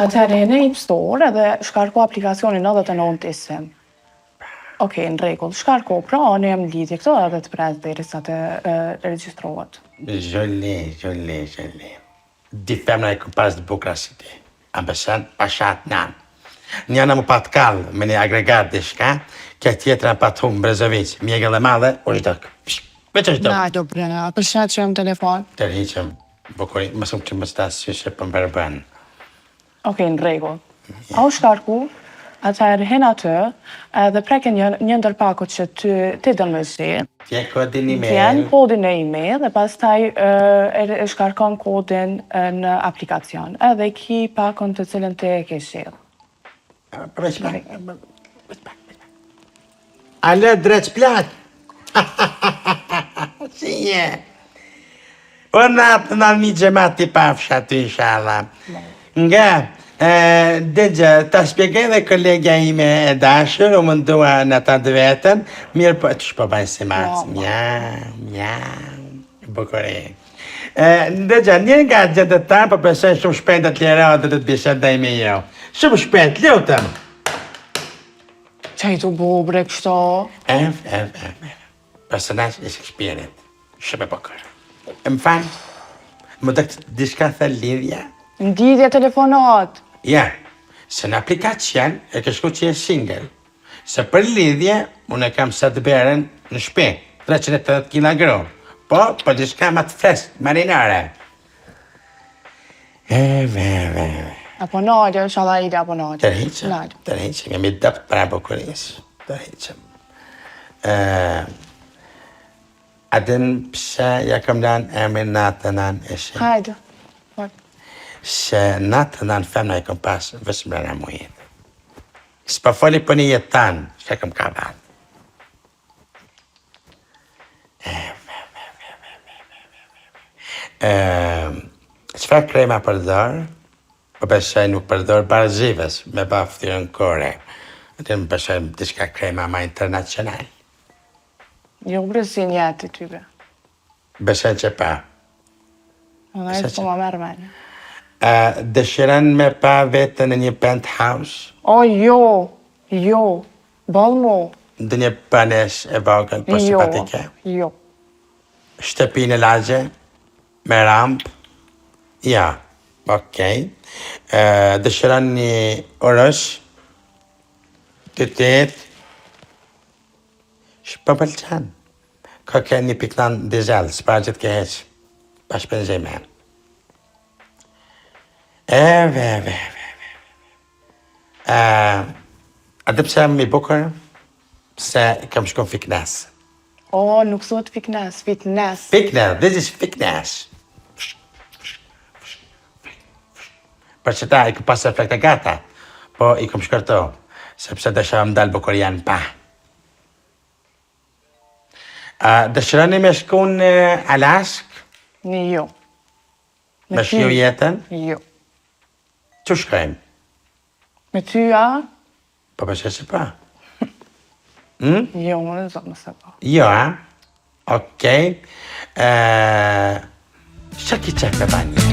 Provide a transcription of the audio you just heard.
Atëherë jene i store edhe shkarko aplikacionin 99 isim. Okej, në rregull. Shkarko, pra, ne jam lidhje këto edhe të pres derisa të regjistrohet. Gjolli. Di femna e kumpas të bukra si ti. Ambesën, pashat nan. Njëna mu pat kallë me një agregat dhe shka, kja tjetra pat humë brezovic, mjegë dhe madhe, u shdok. Veç është dok. Na, do brena, përshat që jam telefon. Të rriqëm, bukuri, mësëm që më stasë që për më përbën. Okej, në rregull. A u shkarku, atëherë hen aty, edhe preke një ndër pakut që ti dënë me zi. Tjen kodin email. Tjen kodin e email dhe pastaj e shkarkon kodin në aplikacion. Edhe i ki pakun të cilën ti e ke shell. Ale dreq plak. Si je. O natë në një gjemati pafsha ty, inshallah. Nga, dëgjë, ta shpjegaj dhe kolegja ime e dashur, u mundua në ta dë vetën, mirë po, të shpo bajnë si macë, mjau, bukuri. Dëgjë, një nga gjendët tanë, po përsojnë shumë shpejt të tjera dhe të bishet dhe ime jo. Shumë shpejt, lutëm. Qaj të bubre kështo? Personaj e Shakespeare-it, shumë e bukur. Më falë, më dëktë diçka thë lidhja? Ndidhja telefonat. Ja, se në aplikacion e ke shku që je single. Se për lidhje, unë e kam sa të beren në shpi, 380 kg. Po, për diçka ma të fresk, marinare. Apo nalë, shala ide apo nalë. Tërhiqëm, jam i dëpt para bukurisë. Tërhiqëm. Adin pse ja kam lanë emrin Natënan e shi. Hajde. Se Natënan femna e kom pas vësë mrena mujit. S'pa foli për një jetë tanë, që kam ka vatë. Qëfar krema përdor? Po besoj nuk përdor barazives me ba ftyrën kore. Atë më besoj diçka krema ma internacional. Jo bresin jetë tybe. Besoj që pa. Në e s'po ma merë menë. Dëshiron me pa vetën në një penthouse? O, jo. Balmo. Ndë një banesh e vogël, po simpatike? Jo. Shtëpi në lagje? Me ramp? Ja, okej. Dëshiron një orësh? Të tjetë? Shpo pëlqen. Ka ke një piklan dizel, s'pa gjithë ke heq. Pa shpenzime. A dhe pse më i bukur? Se kam shkon fitness. O, nuk thot fitness. Fitness, this is fitness. Për që ta i ku pas efekte gata, po i kom shkërto, sepse dësha më dalë bukurian pa. Dëshironi me shku në Alask? Jo. Me shiu jetën? Jo. Që shkojmë? Me ty, a? Po përse se pa. Jo, më në zotë më se pa. Jo, a? Okej. Shë ki qepe banje?